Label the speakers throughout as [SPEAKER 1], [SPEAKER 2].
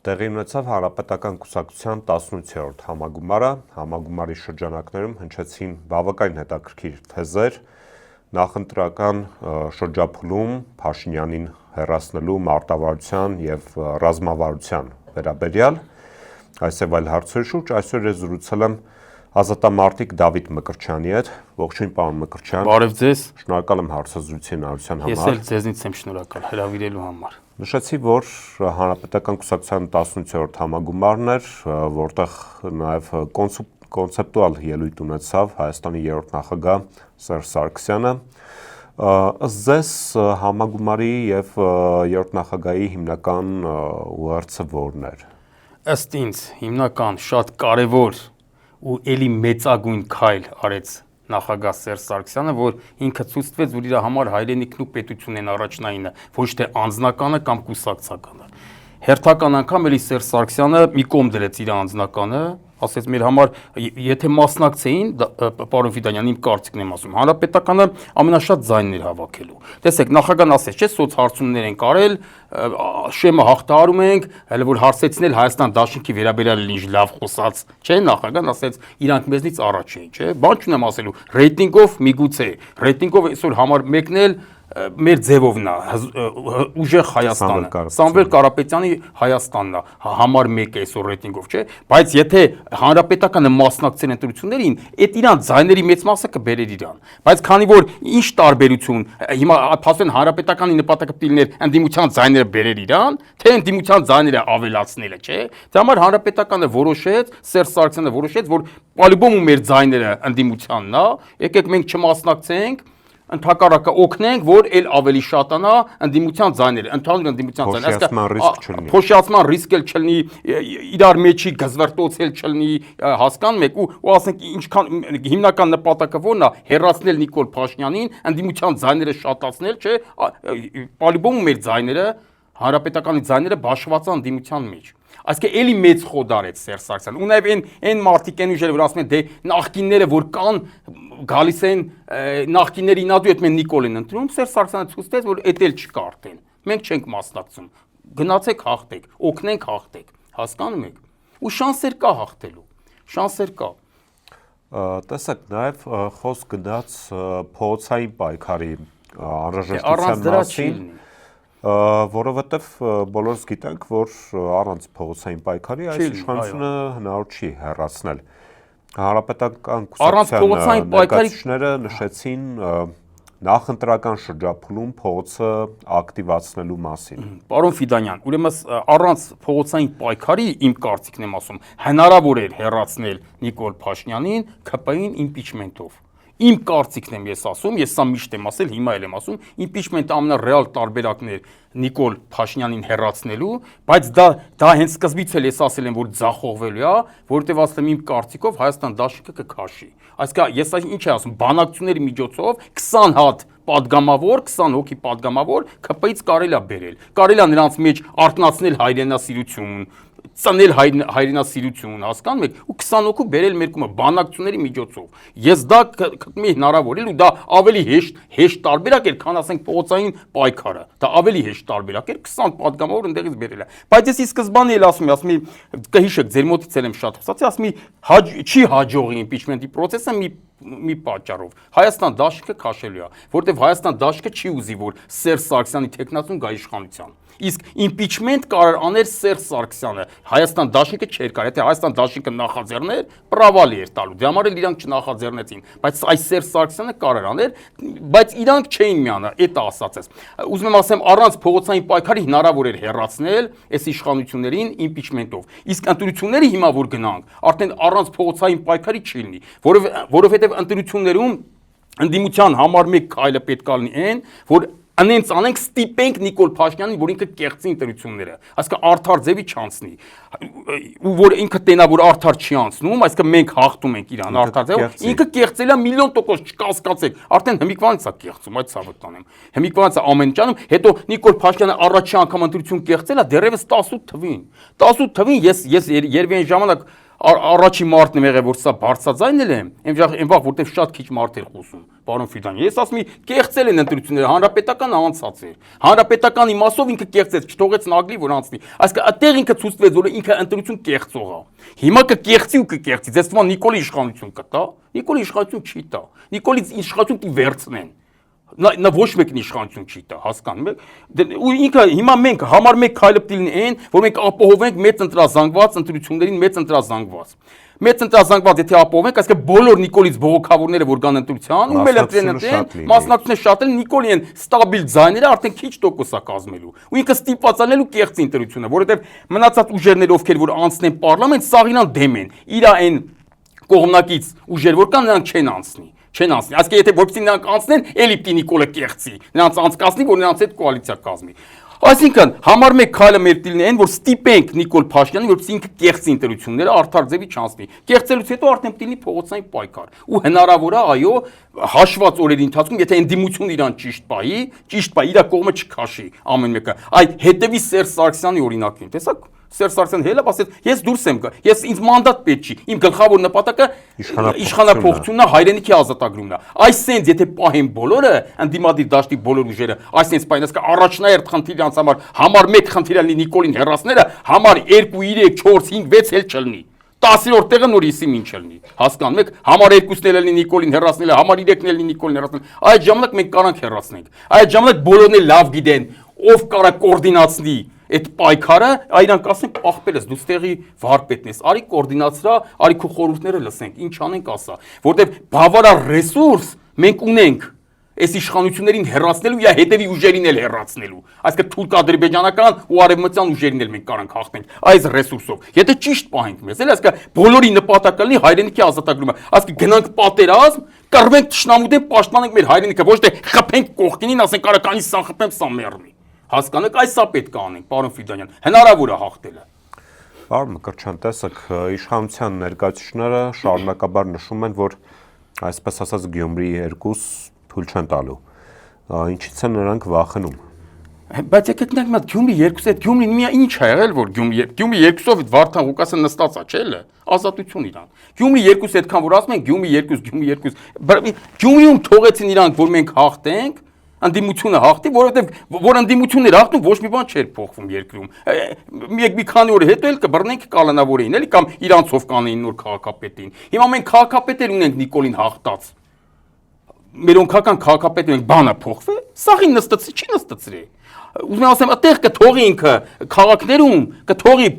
[SPEAKER 1] Տեղի ունեցավ Հանրապետական կուսակցության 18-րդ համագումարը, համագումարի շրջանակներում հնչեցին բավականին հետաքրքիր թեզեր, նախընտրական շրջափուլում Փաշինյանին հեռացնելու մարտավարության եւ ռազմավարության վերաբերյալ, այս եւ այլ հարցերի շուրջ այսօր ես զրուցել եմ ազատամարտիկ Դավիթ Մկրտչյանի հետ, ողջույն պարոն Մկրտչյան։
[SPEAKER 2] Բարև ձեզ։
[SPEAKER 1] Շնորհակալ եմ հարցազրույցի հնարավորության համար։
[SPEAKER 2] Ես էլ ձեզնից եմ շնորհակալ հրավիրելու համար։
[SPEAKER 1] Նշեցի, որ Հանրապետական կուսակցության 18-ըրդ համագումարն էր, որտեղ նաև կոնցեպտուալ ելույթ ունեցավ Հայաստանի երրորդ նախագահ Սերժ Սարգսյանը։ Ըստ ձեզ համագումարի եւ երրորդ նախագահի հիմնական ուղերձը որն էր։
[SPEAKER 2] Ըստ ինձ հիմնական շատ կարևոր ու էլի մեծագույն քայլ արեց նախագահ Սերժ Սարգսյանը, որ ինքը ցույց տվեց, որ իր համար հայրենիքն ու պետությունն են առաջնայինը, ոչ թե անձնականը կամ կուսակցականը։ Հերթական անգամ էլի Սերժ Սարգսյանը մի կողմ դրեց իր անձնականը, ասեց մեր համար, եթե մասնակցեին, պարոն Ֆիդանյան, իմ կարծիքն եմ ասում, հանրապետականը ամենաշատ ձայնն էր հավաքելու։ Տեսեք, նախագահն ասեց, չէ՞, սոցհարցումներ են կարել, շեմը հաղթահարում ենք, հələ որ հարցեցնել Հայաստան Դաշնքի վերաբերյալ ինչ լավ խոսած, չէ՞, նախագահն ասեց, իրանք մեզնից առաջ էին, չէ՞, բան չունեմ ասելու, ռեյտինգով միգուցե, ռեյտինգով այսօր համար մեկն էլ մեր ձևովն է, ուժեղ Հայաստանը, Սամվել Կարապետյանի Հայաստանն է, համար 1 է այսօր ռեյտինգով, չէ՞, բայց եթե հանրապետականը մասնակցեն ընտրություններին, այդ իրան ձայների մեծ մասը կբերեր իրան, բայց քանի որ ինչ տարբերություն, հիմա փաստորեն հանրապետականի նպատակը պիտի լիներ ընդդիմության ձայները բերեր իրան, թե ընդդիմության ձայները ավելացնելը, չէ՞, դրա համար հանրապետականը որոշեց, Սերժ Սարգսյանը որոշեց, որ պալիբոմ ու մեր ձայները ընդդիմությանն է, եկեք մենք չմասնակցենք, ընդհակառակը օգնենք, որ էլ ավելի շատանա ընդդիմության ձայները, ընդհանուր ընդդիմության ձայները, փոշիացման ռիսկ էլ չլինի, իրար մեջի գզվրտոցել չլինի, հասկանում եք, ու ասենք ինչքան հիմնական նպատակը որն է, հեռացնել Նիկոլ Փաշինյանին, ընդդիմության ձայները շատացնել, չէ, պալիբոմ մեր ձայները, հանրապետականի ձայները բաշխված են ընդդիմության մեջ։ Այսինքն էլի մեծ խոդ արեց Սերժ Սարգսյանը, ու նաև այն մարդիկ են ուժերը, որ ասում են, դե նախկինները որ կան, գալիս են նախկինների ինադու հետ մենք Նիկոլին ընտրում, Սերժ Սարգսյանը ցույց տվեց, որ էդ էլ չկա արդեն։ Մենք չենք մասնակցում։ Գնացեք հաղթեք, օգնենք հաղթեք, հասկանում եք։ Ու շանսեր կա հաղթելու։ Շանսեր կա։
[SPEAKER 1] Տեսեք, նաև խոսք գնաց փողոցային պայքարի անհրաժեշտության մասին, որովհետև բոլորս գիտենք, որ առանց փողոցային պայքարի այս իշխանությունը հնարավոր չի հեռացնել։ Հանրապետական կուսակցության ներկայացուցիչները նշեցին նախընտրական շրջափուլում փողոցը ակտիվացնելու մասին։
[SPEAKER 2] Պարոն Ֆիդանյան, ուրեմն առանց փողոցային պայքարի իմ կարծիքն եմ ասում, հնարավոր էր հեռացնել Նիկոլ Փաշինյանին ԿՊ-ին իմպիչմենտով։ Իմ կարծիքն եմ ես ասում, ես սա միշտ եմ ասել, հիմա էլ եմ ասում, իմպիչմենտը ամենառեալ տարբերակն էր Նիկոլ Փաշինյանին հեռացնելու, բայց դա հենց սկզբից էլ ես ասել եմ, որ ձախողվելու է, որովհետև ասեմ իմ կարծիքով Հայաստան Դաշնքը կքաշի։ Այսինքն ես ինչ եմ ասում, բանակցությունների միջոցով 20 հատ պատգամավոր, 20 հոգի պատգամավոր ԿՊ-ից կարելի է բերել։ Կարելի է նրանց մեջ արտնացնել հայրենասիրություն, ծնել հայրենասիրություն, հասկանում եք, ու 20 հոգու բերել մեր կողմը բանակցությունների միջոցով։ Ես դա գտնում եմ հնարավոր էլ ու դա ավելի հեշտ տարբերակ էր, քան ասենք փողոցային պայքարը։ Դա ավելի հեշտ տարբերակ էր, 20 պատգամավոր ընդեղից բերելը։ Բայց ես ի սկզբանե էլ ասում եմ, կհիշեք, ձեր մոտից էլ եմ շատ խոսացի, ասում եմ, չի հաջողի իմպիչմենտի process-ը մի պատճառով։ Հայաստան Դաշնքը քաշելու է, որտեղ Հայաստան Դաշնքը չի ուզի, որ Սերժ Սարգսյանի տեխնացուն գա իշխանության։ Իսկ իմպիչմենտ կարող աներ Սերժ Սարգսյանը, Հայաստան Դաշնքը չէր կարող, եթե Հայաստան Դաշնքը նախաձեռներ, պրավալի էր տալու, դրա համար էլ իրանք չնախաձեռնեցին, բայց այս Սերժ Սարգսյանը կարող աներ, բայց իրանք չէին միանա, դա ասած ես։ Ուզում եմ ասեմ, առանց փողոցային պայքարի հնարավոր էր հեռացնել այս իշխանություններին իմպիչմենտով։ Իսկ ընտրությունները հիմա որ գնանք, արդեն առանց փողոցային պայքարի չի լինի, որովհետև ընտրություններում ընդդիմության համար 1 քայլը պետք է լինի այն, որ անենց անենք ստիպենք Նիկոլ Փաշինյանին, որ ինքը կեղծի ընտրությունները, այսինքն արդար ձևի չանցնի, ու որ ինքը տենա, որ արդար չի անցնում, այսինքն մենք հաղթում ենք իրան արդար ձևով, ինքը կեղծել է 1,000,000% չկասկածեք, արդեն հմիկվանից է կեղծում, այդ ցավը տանեմ, հմիկվանից է ամեն ինչ անում, հետո Նիկոլ Փաշինյանը առաջի անգամ ընտրություն կեղծել է դեռևս 18 թվին ես երևի այն ժամանակ առաջի մարտն եմ եղել, որ սա բարձրաձայնել եմ, այն վաղ որտեղ շատ քիչ մարդ էր խոսում, պարոն Ֆիդանյան։ Ես ասում եմ, կեղծել են ընտրությունները, հանրապետականը անցած էր։ Հանրապետականի մասով ինքը կեղծեց, չթողեց նագլի, որ անցնի։ Այսինքն այդտեղ ինքը ցույցվեց, որ ինքը ընտրություն կեղծող է։ Հիմա կկեղծի ու կկեղծի։ Ձեզ թվում է Նիկոլի իշխանություն կտա։ Նիկոլի իշխանություն չի տա։ Նիկոլի իշխանություն պիտի վերցնեն։ Նա ոչ մեկն իշխանություն չի տա, հասկանում եք։ Ու ինքը հիմա մենք համար 1 քայլը պիտի լինի այն, որ մենք ապահովենք մեծ ընտրազանգված ընտրություններին մեծ ընտրազանգված։ Մեծ ընտրազանգված եթե ապահովենք, այսինքն բոլոր Նիկոլից բողոքավորները, որ կան ընտրության, ում էլ ընտրեն, մասնակցությունը շատ են, Նիկոլի են ստաբիլ ձայները արդեն քիչ տոկոս է կազմելու։ Ու ինքը ստիպված անելու կեղծի ընտրությունը, որովհետև մնացած ուժերներ ովքեր որ անցնեն պարլամենտ, սաղ իրան դեմ են։ Իրա այն կողմնակից ուժեր որ կան, նրանք չեն անցնի։ Չեն անցնի։ Այսինքն եթե որպեսզի նրանք անցնեն, էլի պիտի Նիկոլը կեղծի, նրանց անցկացնի, որ նրանց հետ կոալիցիա կազմի։ Այսինքն համար 1 քայլը մեր դիլն է այն, որ ստիպենք Նիկոլ Փաշինյանին, որպեսզի ինքը կեղծի ընտրությունները, արդար ձևի չանցնի։ Կեղծելուց հետո արդեն պիտի լինի փողոցային պայքար։ Ու հնարավոր է, այո, հաշված օրերի ընթացքում, եթե ընդդիմությունը իրան ճիշտ պահի, իր կողմը չքաշի ամեն մեկը։ Այ հետևի Սերժ Սարգսյանի օրինակին, տեսակ Սերժ Սարգսյանը հելա ասեց, ես դուրս եմ գա, ինձ մանդատ պետք չի, իմ գլխավոր նպատակը իշխանապողությունն է, հայրենիքի ազատագրումն է։ Այս սենց եթե պահեն բոլորը, ընդդիմադիր դաշտի բոլոր ուժերը, այս սենց պահեն, ասկա առաջնահերթ խնդիրը անց համար 1 խնդիրը լինի Նիկոլին հեռացնելը, համար 2, 3, 4, 5, 6 էլ չլինի։ 10-րդ տեղը նորիսի ինչ չլինի։ Հասկանում եք, համար 2-ն էլ լինի Նիկոլին հեռացնելը, համար 3-ն էլ լինի Նիկոլին հեռացնելը։ Այդ ժամանակ մենք կարանք հեռացնենք։ Այդ ժամանակ բոլորն էլ լավ գիտեն, ով կարա կոորդինացնի այդ պայքարը, այրանք ասենք աղբերս դու ստեղի վարպետն ես, արի կոորդինացրա, արի քո խորհուրդները լսենք, ինչ անենք ասա, որտեվ բավարար ռեսուրս մենք ունենք այս իշխանություններին հեռացնելու եւ հետեւի ուժերին էլ հեռացնելու։ Այսինքն թուրք-ադրբեջանական ու արևմտյան ուժերին էլ մենք կարանք հաղթենք այս ռեսուրսով։ Եթե ճիշտ պահենք մեզ, էլ այսինքն բոլորի նպատակը լինի հայրենիքի ազատագրումը։ Այսինքն գնանք պատերազմ, կռվենք թշնամուտեն, պաշտպանենք մեր հայրենիքը, ոչ թե խփենք կողքինին, ասենք արա կանի սան խփեմ, սա մեռնի։ Հասկանեք, այսա պետք է անենք, պարոն Ֆիդանյան, հնարավոր է հաղթելը։
[SPEAKER 1] Պարոն Մկրտչյան, տեսեք, իշխանության ներկայացուցիչները շարունակաբար նշում են, որ այսպես ասած Գյումրիի 2 թույլ չեն տալու։ Ինչից են նրանք վախենում։
[SPEAKER 2] Բայց եկեք նայենք մատ Գյումրի 2-ը, Գյումրին միա ինչ ա եղել, որ Գյումրի 2-ով Վարդան Ղուկասը նստած է, չէ՞ լը։ Ազատություն իրան։ Գյումրի 2-ը այդքան որ ասում են Գյումրի 2, Գյումրիում թողեցին իրանք, որ մենք հաղթենք, ընդդիմությունը հաղթի, որովհետև որ ընդդիմություններ հաղթում ոչ մի բան չէր փոխվում երկրում։ Մի քանի օր հետո էլ կբռնենք կալանավորին, էլի կամ իրանցով կանեին նոր քաղաքապետին։ Հիմա մենք քաղաքապետեր ունենք Նիկոլին հաղթած։ Մերոնքական քաղաքապետ ունենք, բանը փոխվի, սաղին նստեցի, չի նստեցրի։ Ուզում եմ ասեմ, այդտեղ կթողի ինքը քաղաքներում, կթողի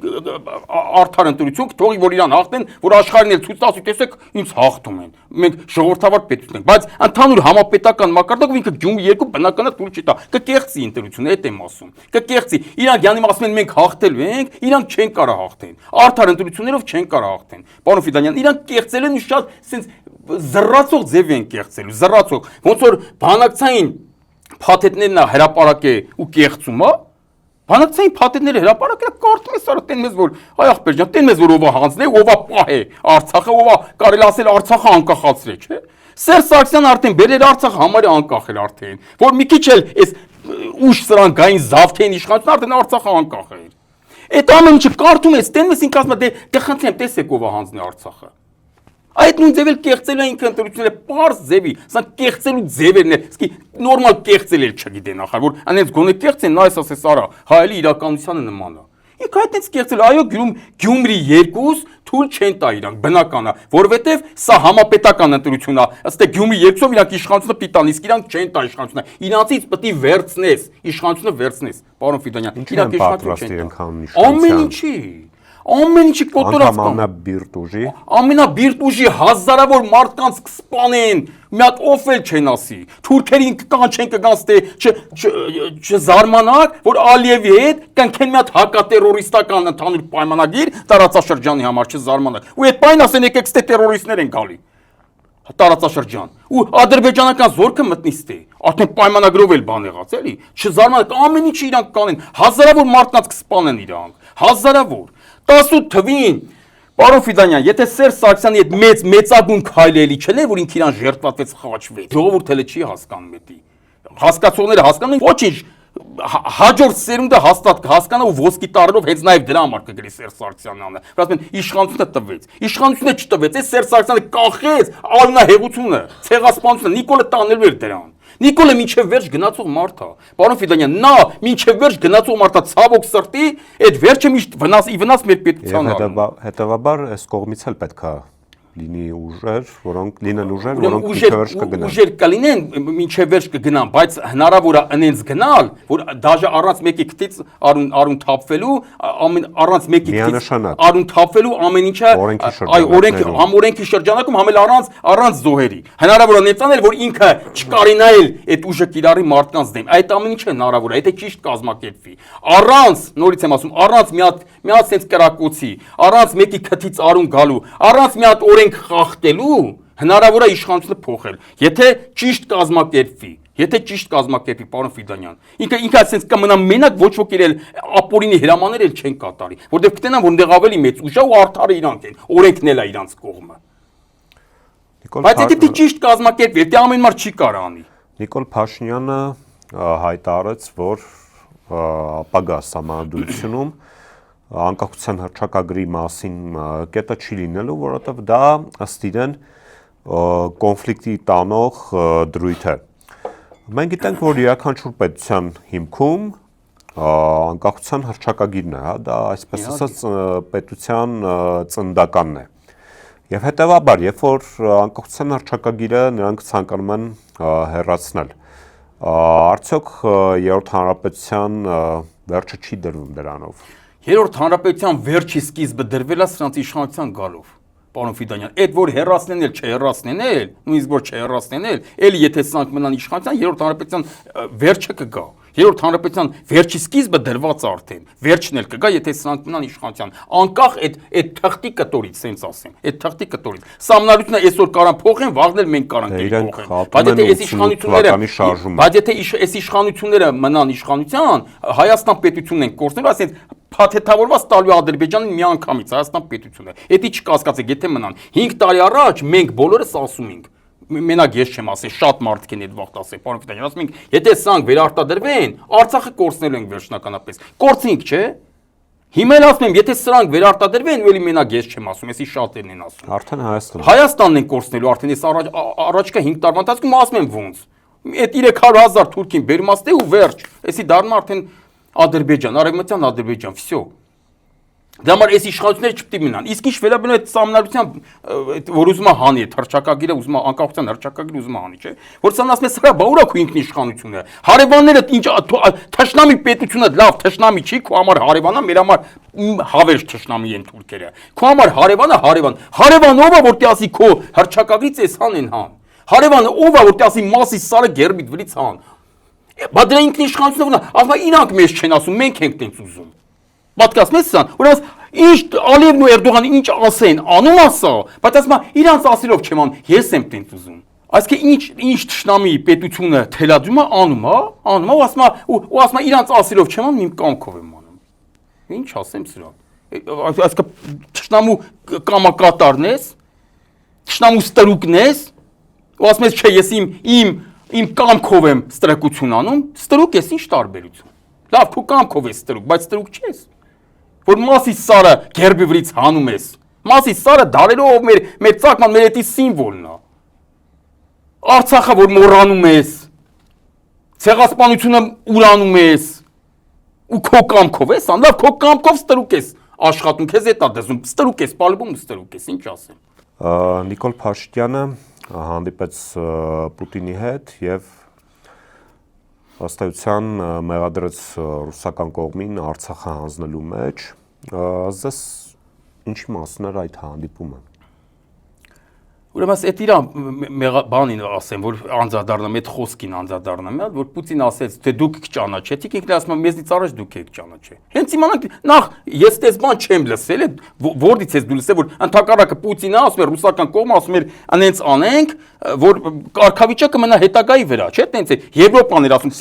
[SPEAKER 2] արդար ընտրություն, կթողի որ իրան հաղթեն, որ աշխարհին էլ ցույց տասի, տեսեք, ինձ հաղթում են։ Մենք ժողովրդավար պետություն ենք, բայց ընդհանուր համապետական մակարդակով ինքը Գյումրի 2 բնականա թույլ չի տա։ Կկեղծի ընտրությունը, այդ եմ ասում։ Կկեղծի։ Իրանք յանում ասում են մենք հաղթելու ենք, իրանք չեն կարա հաղթեն։ Արդար ընտրություններով չեն կարա հաղթեն։ Պարոն Ֆիդանյան, իրանք կեղծել են ու շատ sense զռացող ձև են կեղծելու, զռացող։ Ոնց որ բանակցային փաթեթներն հրապարակ է ու կեղծում է, բանակցային փաթեթները հրապարակ է, կարդում ես արա տեն մեզ որ այ ախպեր ջան, տեն մեզ որ ովա հանձնե, ովա պահե Արցախը, ովա կարելի ասել Արցախը անկախացրե, չէ՞։ Սերժ Սարգսյանը արդեն բերել Արցախը համարի անկախել արդեն, որ մի քիչ էլ այս ուշ սրանկային զավթեն իշխանությունը արդեն Արցախը անկախ է։ Այդ ամեն ինչը կարդում ես, տեն մեզ ինքը ասում է դե խնդրեմ տեսեք ովա հանձնե Արցախը։ Այդ նույն ձևել կեղծելու ինքը ընտրությունները պարզ ձևի, սա կեղծելու ձևերն է, իսկի նորմալ կեղծել էլ չգիտեն ախր, որ անենց գոնե կեղծեն, նա ասես արա, հայելի իրականությանը նման է։ Ինքը այդպես կեղծել, այո, Գյումրի 2 թույլ չեն տա իրանք, բնական է, որովհետև սա համապետական ընտրություն է, ըստ Գյումրի 2-ով իրանք իշխանությունը պիտի տան, իսկ իրանք չեն տա իշխանությունը, իրանցից պիտի վերցնես, իշխանությունը վերցնես, պարոն Ֆիդանյան, իրանք իշխանություն չեն տա։ Ամեն ինչի Ամեն ինչի կոտորած կան։
[SPEAKER 1] Ամենաբիրտ ուժի։
[SPEAKER 2] Ամենաբիրտ ուժի հազարավոր մարդկանց կսպանեն, մի հատ ով էլ չեն ասի։ Թուրքերին կկանչեն կգանց թե չզարմանաք, որ Ալիևի հետ կնքեն մի հատ հակատերորիստական ընդհանուր պայմանագիր տարածաշրջանի համար չզարմանաք։ Ու այդ պայն ասեն եկեք ստե տերորիստներ են գալի։ Տարածաշրջան։ Ու ադրբեջանական զորքը մտնի ստե։ Արդեն պայմանագրով էլ բան եղած էլի։ Չզարմանաք, ամեն ինչը իրանք կանեն։ Հազարավոր մարդկանց կսպանեն իրանք։ Հազարավոր։ 18 թվին, պարոն Ֆիդանյան, եթե Սերժ Սարգսյանի այդ մեծագույն քայլը էլի չէ, որ ինքը իրան ժերտվատվեց, խաչվեց։ Ժողովուրդը չի հասկանում դա։ Հասկացողները հասկանում են, ոչինչ, հաջորդ սերունդը հաստատ կհասկանա ու ոսկի տարելով հենց նաև դրա համար կգրի Սերժ Սարգսյանն։ Ասում են իշխանությունը տվեց։ Իշխանությունը չտվեց, այս Սերժ Սարգսյանը կախեց արունահեղությունը, ցեղասպանությունը, Նիկոլը տանելու էր դրան։ Նիկոլը մինչև վերջ գնացող մարդ է։ Պարոն Ֆիդանյան, նա մինչև վերջ գնացող մարդ է, ցավոք սրտի, այդ վերջը միշտ վնաս մեր պետության է։
[SPEAKER 1] Հետևաբար այս կողմից էլ պետք է լինի ուժեր, որոնք մինչև վերջ կգնան։
[SPEAKER 2] Ուժեր կլինեն, մինչև վերջ կգնան, բայց հնարավոր է այնց գնալ, որ դաժե առանց մեկի քթից արուն թափվելու, առանց մեկի քթից արուն թափվելու ամեն ինչը օրենքի շրջանակում համել առանց զոհերի։ Հնարավոր է նեցանել, որ ինքը չկարենայել այդ ուժը կիրառի մարդկանց դեմ։ Այդ ամեն ինչը հնարավոր է, եթե ճիշտ կազմակերպվի։ Առանց, նորից եմ ասում, առանց մի հատ sense կրակոցի, առանց մեկի քթից արուն գալու, առանց մի հատ օրենք խախտելու հնարավոր է իշխանությունը փոխել, եթե ճիշտ կազմակերպվի, պարոն Ֆիդանյան։ Ինքը ասենց կմնա մենակ, ոչ ոք իրել ապօրինի հրամաններ էլ չեն կատարի, որտեղ կտենան, որ այնտեղ ավելի մեծ ուժ է ու արդարը իրանք են, օրենքն էլ է իրանք կողմը։ Բայց եթե ճիշտ կազմակերպվի, դա ամեն մարդ չի կարող անի։
[SPEAKER 1] Նիկոլ Փաշինյանը հայտարարեց, որ ապագա սահմանադրությունում անկախության հռչակագրի մասին կետը չի լինելու, որովհետև դա ըստ իրեն կոնֆլիկտի տանող դրույթ է։ Մենք գիտենք, որ յուրաքանչյուր պետության հիմքում անկախության հռչակագիրն է, դա այսպես ասած պետության ծննդականն է։ Եվ հետևաբար, երբ որ անկախության հռչակագիրը նրանք ցանկանում են հեռացնել, արդյոք երրորդ հանրապետության վերջը չի դրվում դրանով։
[SPEAKER 2] Երրորդ հանրապետության վերջի սկիզբը դրվել է սրանց իշխանության գալով։ Պարոն Ֆիդանյան, այդ որ հեռացնեն էլ չհեռացնեն էլ, նույնիսկ որ չհեռացնեն էլ, էլի եթե սրանք մնան իշխանության, երրորդ հանրապետության վերջը կգա։ Երրորդ հանրապետության վերջի սկիզբը դրված արդեն, վերջն էլ կգա, եթե սրանք մնան իշխանության։ Անկախ այդ թղթի կտորից, սենց ասեմ, այդ թղթի կտորից։ Սահմանադրությունը այսօր կարան փոխեն, վաղն էլ մենք կարանք փոխեն։ Բայց եթե այս իշխանությունները մնան իշխանության, Հայաստան պետությունն են կորցնելու, ասենց փաթեթավորված տալու Ադրբեջանին միանգամից Հայաստան պետությունը։ Էդի չկասկածեք, եթե մնան 5 տարի առաջ մենք բոլորս ասում ենք, մենակ ես չեմ ասել, շատ մարդիկ են այդ վաղտ ասել, պարոն Ֆիդանյան, ասում ենք, եթե սրանք վերարտադրվեն, Արցախը կորցնելու ենք վերջնականապես։ Կորցինք, չէ՞։ Հիմա էլ ասում եմ, եթե սրանք վերարտադրվեն, ու էլի մենակ ես չեմ ասում, էսի շատերն են ասում։
[SPEAKER 1] Արդեն
[SPEAKER 2] Հայաստանն են կորցնելու, արդեն ես առաջկա 5 տարվա ընթացքում ասում եմ ոնց։ Այդ 300,000 թուրքին բերմաստ է ու վերջ։ Էսի դառնում արդեն Ադրբեջան, արևմտյան Ադրբեջան, վсё։ Դա համար այս իշխանությունները չպետք է մնան։ Իսկ ինչ վերաբերում է այդ սահմանադրության, որ ուզում է հանի, հռչակագիրը ուզում է անկախության հռչակագիրը ուզում է հանի, չէ՞։ Որ սա ասում է, սրա բա ուրա քո ինքնիշխանությունը։ Հարևանները ինչ թշնամի պետությունը լավ թշնամի չի, քո համար հարևանա, մեր համար հավերժ թշնամի են թուրքերը։ Քո համար հարևանը հարևան։ Հարևանը ով է, որ տասի քո հռչակագրից էսան են հան։ Հարևանը ով է, որ տասի մասի սարը գերբիտ վրից հան։ Բա դրա ինքնիշխանությունը, ասում է իրանք մեզ չեն ասում, մենք ենք տենց ուզում։ Պատկասում ես սան, ուրեմն ինչ Ալիևն ու Էրդողանը ինչ ասեն, անում ասա, բայց ասում է իրանց ասելով չեմ անում, ես եմ տենց ուզում։ Այսինքն ինչ թշնամի պետությունը թելադրում է, անում է, ու ասում է իրանց ասելով չեմ անում, իմ կամքով եմ անում։ Ինչ ասեմ սրա։ Այսինքն թշնամու կամակատարն ես, թշնամու ստրուկն ես, ու ասում ես չէ, ես իմ կամքով եմ ստրկություն անում, ստրուկ ես, ինչ տարբերություն։ Լավ, քո կամքով ես ստրուկ, բայց ստրուկ չես։ Որ մասի սարը գերբի վրից հանում ես։ Մասի սարը դարերով մեր ցակման մեր էտի սիմվոլն է։ Արցախը որ մոռանում ես, ցեղասպանությունը ուրանում ես, ու քո կամքով ես, լավ, քո կամքով ստրուկ ես աշխատում, քեզ էտա դզում, ստրուկ ես, պալվում ու ստրուկ ես, ինչ ասեմ։
[SPEAKER 1] Նիկոլ Փաշինյանը հանդիպեց Պուտինի հետ եւ ըստ էության մեղադրեց ռուսական կողմին Արցախը հանձնելու մեջ։ Ձեզ ինչ իմաստն էր այդ հանդիպումը։
[SPEAKER 2] Ուրեմն այդ իրան բանին ասեմ, որ անձադառնամ, այդ խոսքին անձադառնամ, որ Պուտինը ասեց, թե դուք ճանաչեցիք, ինքն ասում է, մեզնից առաջ դուք եք ճանաչել։ Հենց իմանանք, նախ ես դες բան չեմ լսել, որից ես դու լսել, որ ընդհակառակը Պուտինը ասում է, ռուսական կողմը ասում էր, անենց անենք, որ կարգավիճակը մնա հետագայի վրա, չէ՞, տենց է, Եվրոպան էր ասում,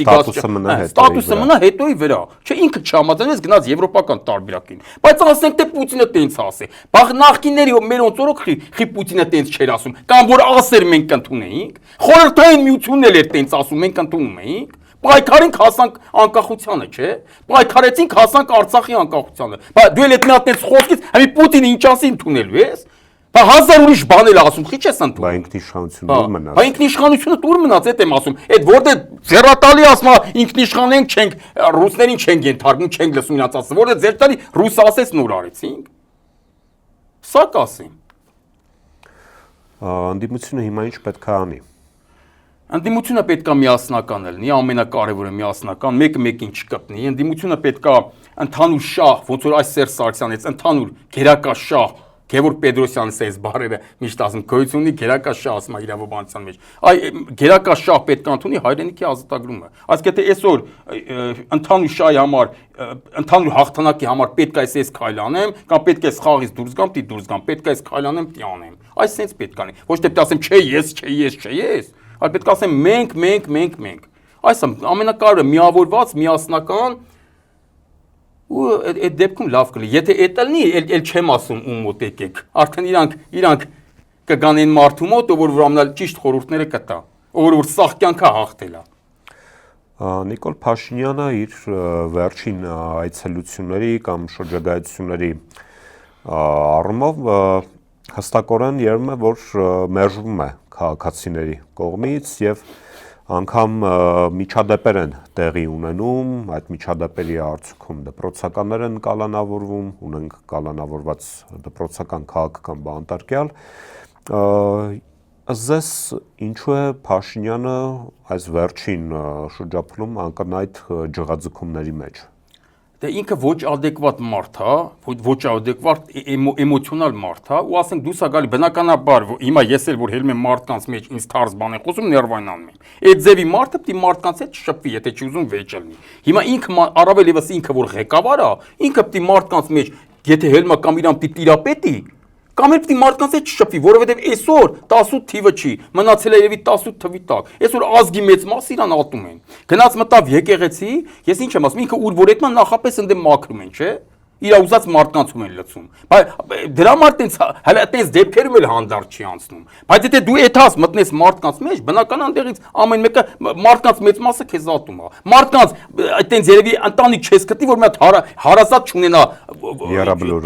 [SPEAKER 2] ստատուսը մնա հետոյի վրա, չէ՞, ինքը չհամաձայնեց գնաց եվրոպական տարբերակին։ Բայց ասենք թե Պուտինը տենց ասե։ Բախ նախկինների մեր ոնցորոք խի Պուտինը տենց չէր ասում, կամ որ ասեր մենք ընդունեինք, խորհրդային միությունն էլ էր տենց ասում, մենք ընդունում էինք, Պայքարենք հասանք անկախությանը, չէ՞։ Պայքարեցինք հասանք Արցախի անկախությանը։ Բայց դու էլ այդ մի հատ այս խոսքից համի Պուտինը ինչ ասի ընդունելու ես։ Բա հազար ուրիշ բաներ ասում, քիչ ես ընդունում։
[SPEAKER 1] Բա ինքնիշխանությունը ուր մնաց։
[SPEAKER 2] Բա ինքնիշխանությունը դուր մնաց, այդ եմ ասում։ Այդ որտե ձեռատալի ասма ինքնիշխանենք չենք, ռուսներին չենք ենթարկում, չենք լսում իրաց ասը, որտե ձեր տալի ռուս ասես նոր արեցինք։ Սա կասեմ։
[SPEAKER 1] Անդիմությունը հիմա ինչ պետք է անի։
[SPEAKER 2] Անդիմությունը պետք է միասնական լինի, ամենակարևորը միասնական, մեկը մեկին չկպնի։ Անդիմությունը պետք է ընդհանուր շահ, ոնց որ այս Սերժ Սարգսյանից ընդհանուր գերակա շահ, Գևորգ Պետրոսյանն այս բառերը միշտ ասում, գոյություն ունի գերակա շահ ասում իրավաբանության մեջ։ Այ գերակա շահ պետք է ընդունի հայրենիքի ազատագրումը։ Այսինքն եթե այսօր ընդհանուր շահի համար, ընդհանուր հաղթանակի համար պետք է այս քայլ անեմ, կամ պետք է խաղից դուրս գամ, պիտի դուրս գամ, պետք է այս քայլ անեմ, պիտի անեմ։ Այս sense պետք է անի։ Ոչ թե պետք է ասեմ, չէ, ես, այլ պետք է ասեմ մենք։ Այս ամենակարևորը միավորված, միասնական ու այդ դեպքում լավ կլինի։ Եթե էդ լինի, էլ չեմ ասում ում մոտ եկեք։ Արդեն իրանք կգան այն մարդու մոտ, որ ամենալ ճիշտ խորհուրդները կտա, որ սաղ կյանքը հաղթել է։
[SPEAKER 1] Նիկոլ Փաշինյանը իր վերջին այցելությունների կամ շրջագայությունների առումով հստակորեն երևում է, որ մերժվում է քաղաքացիների կողմից եւ անգամ միջադեպեր են տեղի ունենում, այդ միջադեպերի արդյունքում դպրոցականներ են կալանավորվում, ունենք կալանավորված դպրոցական քաղաքական բանտարկյալ։ Ձեզ ինչու է Փաշինյանը այս վերջին շրջափուլում անկնայտ ջղաձգումների մեջ։
[SPEAKER 2] Դե ինքը ոչ adekvat մարդ է, ոչ adekvat էմոցիոնալ մարդ է, ու ասենք դուս ա գալի բնականաբար, հիմա ես էլ որ հելում եմ մարդկանց մեջ ինձ թարս բան եմ խոսում, ներվայնանում եմ։ Այդ ձևի մարդը պիտի մարդկանց հետ չշփվի, եթե չի ուզում վեճ լինի։ Հիմա ինքը առավել եւս ինքը որ ղեկավար է, ինքը պիտի մարդկանց մեջ, եթե հելմա կամ իրան պիտի տիրապետի, կամ էլ պիտի մարդկանց հետ չշփվի, որովհետև այսօր 18 թիվը չի, մնացել է երևի 18 թվի տակ։ Այսօր ազգի մեծ մասը իրան ատում են։ Գնաց մտավ եկեղեցի, ես ինչ եմ ասում, ինքը ուր որ եկման նախապես ընդեմ մաքրում են, չէ՞։ Իր ուզած մարդկանցում են լցում։ Բայց դրա համար տենց հələ տենց դեպքերում էլ հանդարտ չի անցնում։ Բայց եթե դու էթաս մտնես մարդկանց մեջ, բնական այնտեղից ամեն մեկը մարդկանց մեծ մասը քեզ ատում է։ Մարդկանց տենց երևի ընտանիք չես գտի, որ մի հատ հարազատ չունենա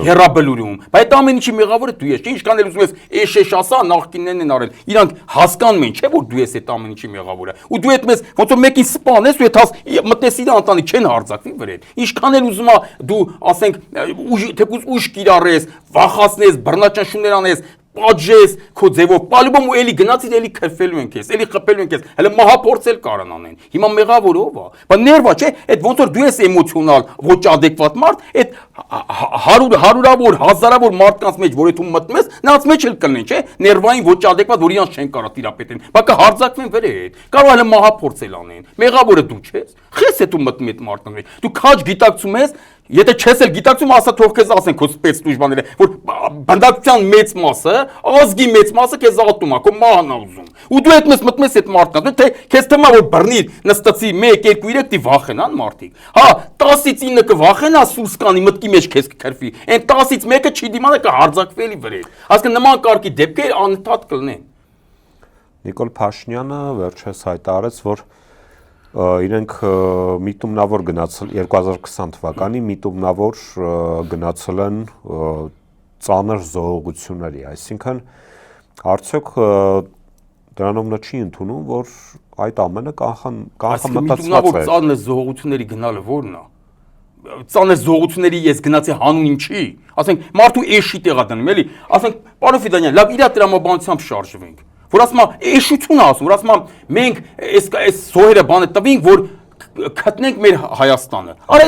[SPEAKER 2] հերաբլուրում։ Բայց այդ ամեն ինչի մեղավորը դու ես, չէ՞։ Ինչքան էլ ուզում ես էշ ասա, նախկիններն են արել։ Իրանք հասկանում են, չէ՞ որ դու ես այդ ամեն ինչի մեղավորը։ Ու դու այդ մեզ ոնց որ մեկին սպանես ու էթաս մտնես իր ընտանիք չեն հարձակվի վրան։ Ինչքան էլ ուզում ա դու ասենք թեկուզ ուշ կիրառես, վախացնես, բռնաճնշումներ անես, պատժես քո ձևով, պալուբում ու էլի գնացիր էլի քրֆելու են քեզ, էլի խփելու են քեզ, հələ մահափորձել կարան անեն։ Հիմա մեղավորով է, բայց ներվա չէ, այդ ոնց որ դու ես էմոցիոնալ, ոչ adekvat մարդ, այդ հարյուրավոր, հազարավոր մարդկանց մեջ, որ եթե մտնում ես, նրանց մեջ էլ կլինեն, չէ, ներվային ոչ adekvat, որ իրանց չեն կարող տիրապետեն, բայց կհարձակվեն վրա հետ, կարող հələ մահափորձել անեն։ Մեղավորը դու չես։ Խես է դու մտնում այդ մարդկանց մեջ։ Դու քաջ գիտակցում ես, եթե չես էլ գիտակցում, ասա թող քեզ ասեն քո սպեցտուժբաները, որ բնդակցության մեծ մասը, ազգի մեծ մասը քեզ ատում է, քո մահն է ուզում։ Ու դու այդպես մտնում ես այդ մարդկանց, թե քեզ թվում է որ բռնի նստեցի 1 2 3 դի վախենան մարդիկ։ Հա 10-ից 9 կվախենա սուսկանի մտքի մեջ քեզ կքրֆի։ Այն 10-ից 1-ը չի դիմանա կհարձակվելի վրա։ Այսինքն նման կարգի դեպքեր անընդհատ կլինեն։
[SPEAKER 1] Նիկոլ Փաշինյանը վերջերս հայտարարեց, որ իրենք միտումնավոր գնացել 2020 թվականի միտումնավոր գնացել են ծանր զոհողությունների, այսինքն արդյոք դրանով նա չի ընդունում, որ այդ ամենը կանխամտածված է։
[SPEAKER 2] Ծանր զոհողությունների գնալը ո՞րն է։ Ծանր զոհությունների ես գնացի հանուն ինչի։ Ասենք մարդու էշի տեղա դնում, էլի։ Ասենք պարոն Ֆիդանյան, լավ իրա տրամաբանությամբ շարժվենք։ Որ ասում է էշություն ասում, որ ասում է մենք այս զոհերը բանը տվինք, որ գտնենք մեր Հայաստանը։ Արա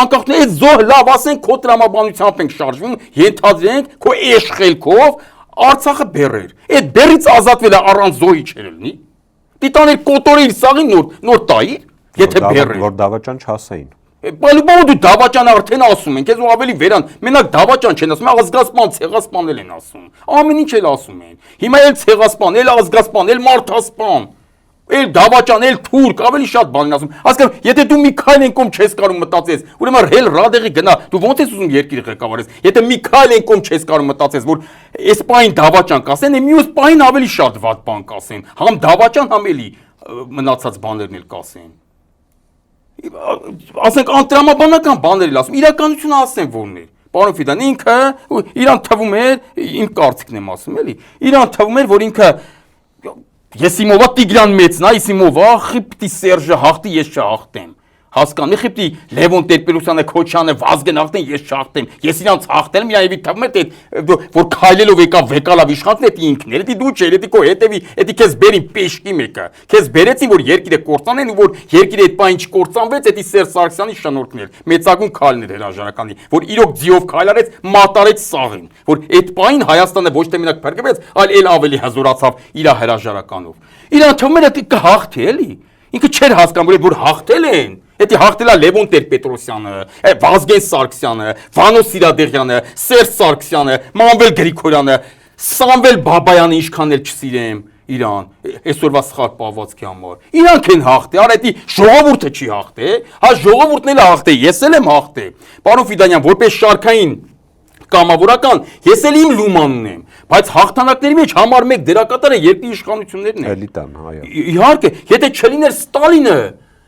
[SPEAKER 2] անկախություն այդ զոհ լավ ասենք քո տրամաբանությամբ ենք շարժվում, ենթադրենք քո էշխելքով Արցախը բերեր։ Այդ բերից ազատվելը առանց զոհի չէր լինի։ Տիտաներ կոտորի իր սաղին նոր տայի, եթե բերեր։
[SPEAKER 1] Որ դավաճան չասեին։
[SPEAKER 2] Բալուբով դու դավաճան արդեն ասում են, քեզ ու ավելի վերան, մենակ դավաճան չեն ասում, ազգասպան, ցեղասպանել են ասում։ Ամեն ինչ էլ ասում են։ Հիմա էլ ցեղասպան, էլ ազգասպան, էլ մարդասպան, էլ դավաճան, էլ թուրք, ավելի շատ բան են ասում։ Հասկանում, եթե դու մի քայլենկոմ չես կարող մտածես, ուրեմն հել ռադեղի գնա, դու ո՞նց ես ուզում երկիր ղեկավարես։ Եթե մի քայլենկոմ չես կարող մտածես, որ այս պայն դավաճան կասեն, մյուս պայն ավելի շատ վատ բան կասեն։ Համ դավաճան, համ էլի մնացած բաներն էլ կասեն։ ասենք անտրամաբանական բաներ ասում, իրականությունը ասեն որն է։ Պարոն Ֆիդան, ինքը իրան թվում էր, իմ կարծիքն եմ ասում, էլի։ Իրան թվում էր, որ ինքը Եսիմովա Տիգրան Մեծն է, Եսիմովա խիպտի Սերժը հաղթի, ես չհաղթեմ։ Հասկանում եք, խիպտի Լևոն Տեր-Պետրոսյանը, Քոչյանը, Վազգեն հաղթեն, ես չհաղթեմ։ Ես իրանց հաղթել եմ, իրավի թվում էր, որ քայլելով եկավ վեկալավ իշխանն, դա ինքն էր, դա դու չէր, դա քո հետևի, դա քեզ բերին պեշկի մեկը։ Քեզ բերեցին, որ երկիրը կործանեն ու որ երկիրը այդ բան չկործանվեց, դա Սերժ Սարգսյանի շնորհքն էր։ Մեծագույն քայլն էր հրաժարականի, որ իրոք ձիով քայլարեց, մատարեց սաղին, որ այդ բանին Հայաստանը ոչ թե մենակ փրկվեց, այլ ավելի հզորացավ իր հրաժարականով։ Իրան թվում էր, դա կհաղթի, էլի։ Ինքը չէր հասկանում, որ հաղթել են։ Դա հաղթել է Լևոն Տեր-Պետրոսյանը, Վազգեն Սարգսյանը, Վանո Սիրադեղյանը, Սերժ Սարգսյանը, Մանվել Գրիգորյանը, Սամվել Բաբայանը, ինչքան էլ չսիրեմ իրան, այսօրվա սխալ պահվածքի համար։ Իրանք են հաղթել, արա դա ժողովուրդը չի հաղթել, հա ժողովուրդն էլ է հաղթել, ես էլ եմ հաղթել։ Պարոն Ֆիդանյան, որպես շարքային կամավորական, ես էլ իմ լումանն եմ, բայց հաղթանակների մեջ համար մեկ դերակատարը երկրի իշխանություններն են։
[SPEAKER 1] Էլիտան, հայ։
[SPEAKER 2] Իհարկե, եթե չլիներ Ստալինը,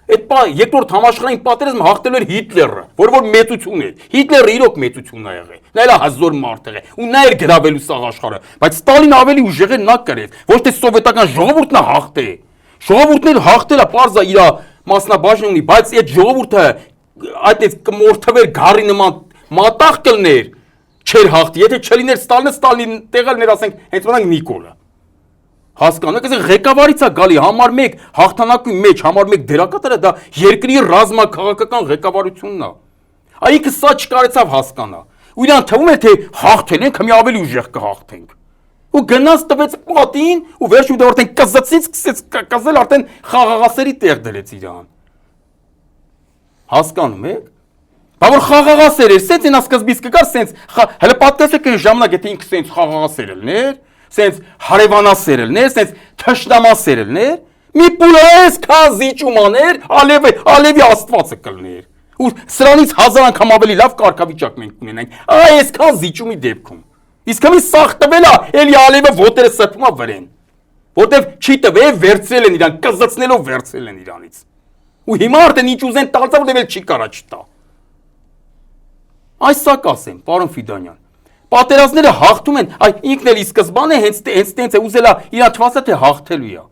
[SPEAKER 2] այդ երկրորդ համաշխարհային պատերազմը հաղթել էր Հիտլերը, որ մեծություն էր։ Հիտլերը իրոք մեծություն է եղել։ Նա էլ հազոր մարդ եղել, ու նա էր գրավելու սաղ աշխարհը, բայց Ստալինը ավելի ուժեղ էր, նա կրեց, ոչ թե սովետական ժողովուրդն է հաղթել։ Ժողովուրդն էլ հաղթել է, պարզա իր մասնաբաժին ունի, բայց այդ ժողովուրդը այդ կմորթվեր գարի նման մատաղ կլներ, չէր հաղթի։ Եթե չլիներ Ստալինը, Ստալինի տեղը ներ, ասենք, հենց մենակ Նիկոլը։ Հասկանում եք, այս ղեկավարից է գալի համար 1 հաղթանակի մեջ համար 1 դերակատարը դա երկրի ռազմաքաղաքական ղեկավարությունն է։ Այնինքն սա չկարեցավ հասկանա։ Ու իրան թվում է թե հաղթել ենք, մի ավելի ուժեղ կհաղթենք։ Ու գնաց տվեց պատին ու վերջում դա արդեն կզծից սկսեց կզել արդեն խաղաղասերի տեղ դրեց իրան։ Հասկանում եք։ Բա որ խաղաղասեր էր, սենց ինա սկզբից կգար, սենց հələ պատկերացրեք այն ժամանակ եթե ինքը սենց խաղաղասեր էր, սենց հարևանասեր էր, սենց թշնամասեր էր, մի պուլես քազիճումաներ, ալևի աստվածը կլներ։ Ու սրանից 1000 անգամ ավելի լավ կարգավիճակ մենք ունենանք։ Այսքան զիջումի դեպքում։ Իսկ հիմա սաղ տվել է, էլի ալևը ոտերը սրբում է վրեն։ Որտեվ չի տվել, վերցրել են իրան, կզծնելով վերցրել են իրանից։ Ու հիմա արդեն ինչ ուզեն տալցա, որտեվ էլ չի կարա չտա։ Այս սա կասեմ, պարոն Ֆիդանյան։ Պատերազմները հաղթում են, այ ինքն էլ ի սկզբանե հենց տենց է ուզելա իր թվասը թե հաղթելու է։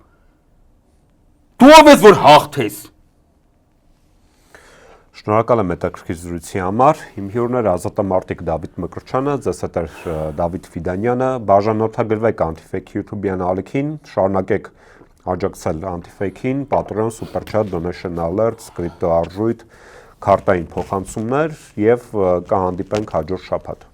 [SPEAKER 2] Դու ով ես որ հաղթես։
[SPEAKER 1] Շնորհակալ եմ հետաքրքիր զրույցի համար։ Իմ հյուրն ազատամարտիկ Դավիթ Մկրտչյանը, ձեզ հետ էր Դավիթ Ֆիդանյանը։ Բաժանորդագրվեք Antifake YouTube-յան ալիքին, շարունակեք աջակցել Antifake-ին, Patreon, Super Chat, Donation Alerts, կրիպտո արժույթ, քարտային փոխանցումներ եւ կհանդիպենք հաջորդ շաբաթ։